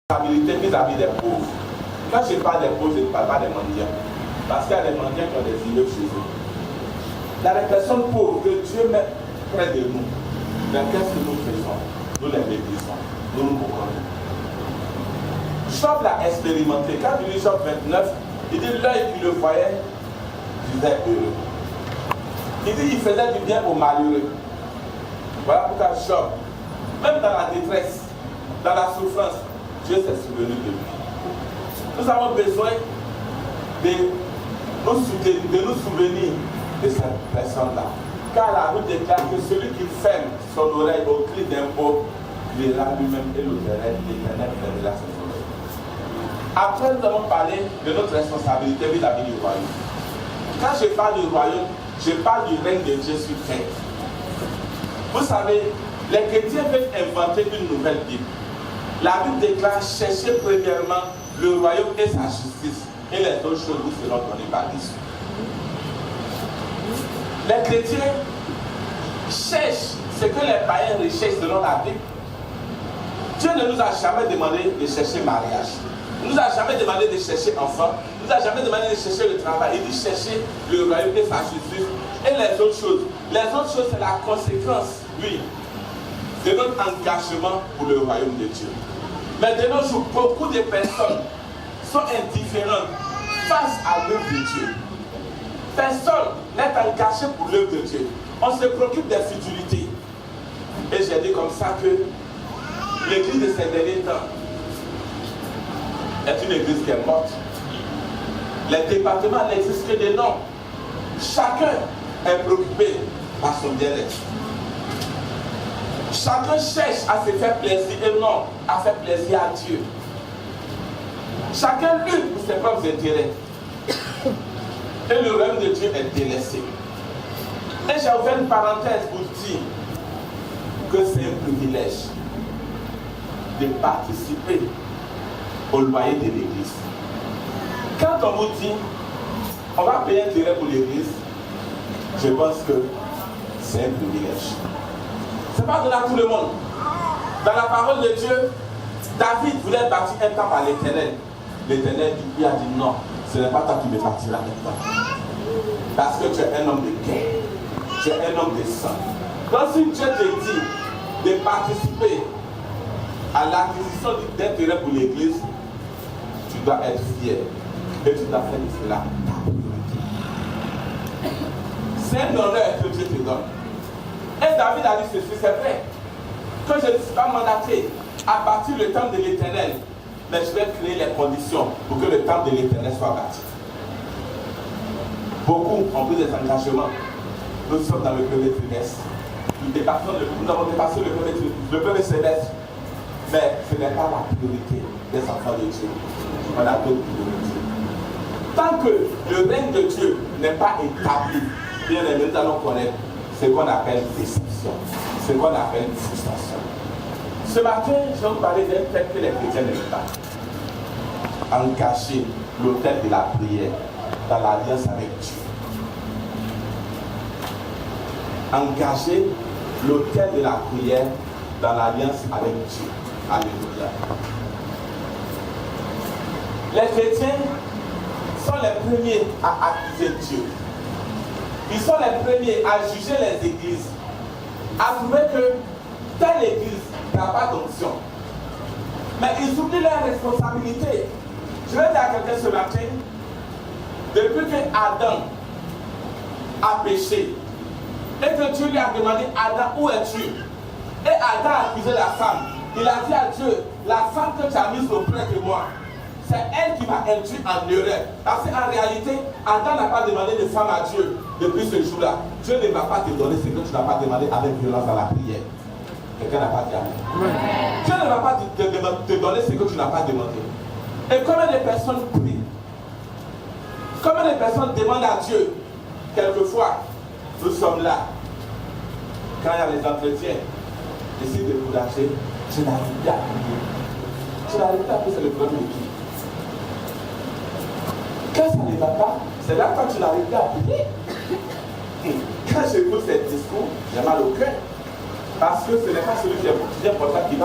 responsabilité vis-à-vis des pauvres. Quand je parle des pauvres, je ne parle pas des mendiants. Parce qu'il y a des mendiants qui ont des îlots chez eux. Il y a des personnes pauvres que Dieu met près de nous. Mais qu'est-ce que nous faisons? Nous les méprisons. Nous nous moquons. Job l'a expérimenté. Quand il lit Job 29, il dit l'œil qui le voyait disait heureux. Il dit il faisait du bien aux malheureux. Voilà pourquoi Job, même dans la détresse, dans la souffrance, Dieu s'est souvenu de lui. Nous avons besoin de nous souvenir de cette personne-là. Car la Bible déclare que celui qui ferme son oreille au cri d'un pauvre criera lui-même et l'Éternel fermera ses oreilles. Après, nous avons parlé de notre responsabilité vis-à-vis du royaume. Quand je parle du royaume, je parle du règne de Dieu sur terre. Vous savez, les chrétiens veulent inventer une nouvelle Bible. La Bible déclare chercher premièrement le royaume et sa justice, et les autres choses vous seront données par dessus. Les chrétiens cherchent ce que les païens recherchent selon la Bible. Dieu ne nous a jamais demandé de chercher mariage. Il ne nous a jamais demandé de chercher enfant. Il ne nous a jamais demandé de chercher le travail. Il dit chercher le royaume et sa justice et les autres choses. Les autres choses, c'est la conséquence, oui, de notre engagement pour le royaume de Dieu. Mais de nos jours, beaucoup de personnes sont indifférentes face à l'œuvre de Dieu. Personne n'est engagé pour l'œuvre de Dieu. On se préoccupe des futilités. Et j'ai dit comme ça que l'église de ces derniers temps est une église qui est morte. Les départements n'existent que des noms. Chacun est préoccupé par son bien-être. Chacun cherche à se faire plaisir et non à faire plaisir à Dieu. Chacun lutte pour ses propres intérêts. Et le royaume de Dieu est délaissé. Et j'ai ouvert une parenthèse pour dire que c'est un privilège de participer au loyer de l'église. Quand on vous dit on va payer un terrain pour l'église, je pense que c'est un privilège. Ce n'est pas donné à tout le monde. Dans la parole de Dieu, David voulait bâtir un temple à l'Éternel. L'Éternel lui a dit non, ce n'est pas toi qui me bâtiras maintenant. Parce que tu es un homme de guerre. Tu es un homme de sang. Donc si Dieu te dit de participer à l'acquisition d'un terrain pour l'église, tu dois être fier. Et tu dois faire de cela ta priorité. C'est un honneur que Dieu te donne. Et David a dit ceci, c'est vrai, que je ne suis pas mandaté à bâtir le temple de l'Éternel, mais je vais créer les conditions pour que le temple de l'Éternel soit bâti. Beaucoup ont pris des engagements. Nous sommes dans le premier trimestre. Nous avons dépassé le premier semestre. Mais ce n'est pas la priorité des enfants de Dieu. On a d'autres priorités. Tant que le règne de Dieu n'est pas établi, bien aimé, nous allons connaître ce qu'on appelle déception, ce qu'on appelle frustration. Ce matin, je vais vous parler d'un texte que les chrétiens n'aiment pas. Engager l'autel de la prière dans l'alliance avec Dieu. Engager l'autel de la prière dans l'alliance avec Dieu. Alléluia. Les chrétiens sont les premiers à accuser Dieu. Ils sont les premiers à juger les églises, à trouver que telle église n'a pas d'onction. Mais ils oublient leur responsabilité. Je vais dire à quelqu'un ce matin, depuis que Adam a péché, et que Dieu lui a demandé, Adam, où es-tu? Et Adam a accusé la femme. Il a dit à Dieu, la femme que tu as mise auprès de moi, c'est elle qui m'a induit en erreur. Parce qu'en réalité, Adam n'a pas demandé de femme à Dieu depuis ce jour-là. Dieu ne va pas te donner ce que tu n'as pas demandé avec violence dans la prière. Quelqu'un n'a pas dit amen. Dieu ne va pas te donner ce que tu n'as pas demandé. Et combien de personnes prient? Combien de personnes demandent à Dieu? Quelquefois, nous sommes là. Quand il y a les entretiens, j'essaie de vous lâcher. Je n'arrive pas à prier. Je n'arrive pas à prier, c'est le problème de qui? Quand ça ne va pas, c'est là quand tu n'arrives pas à prier. Quand j'écoute ces discours, j'ai mal au cœur. Parce que ce n'est pas celui qui est important qui va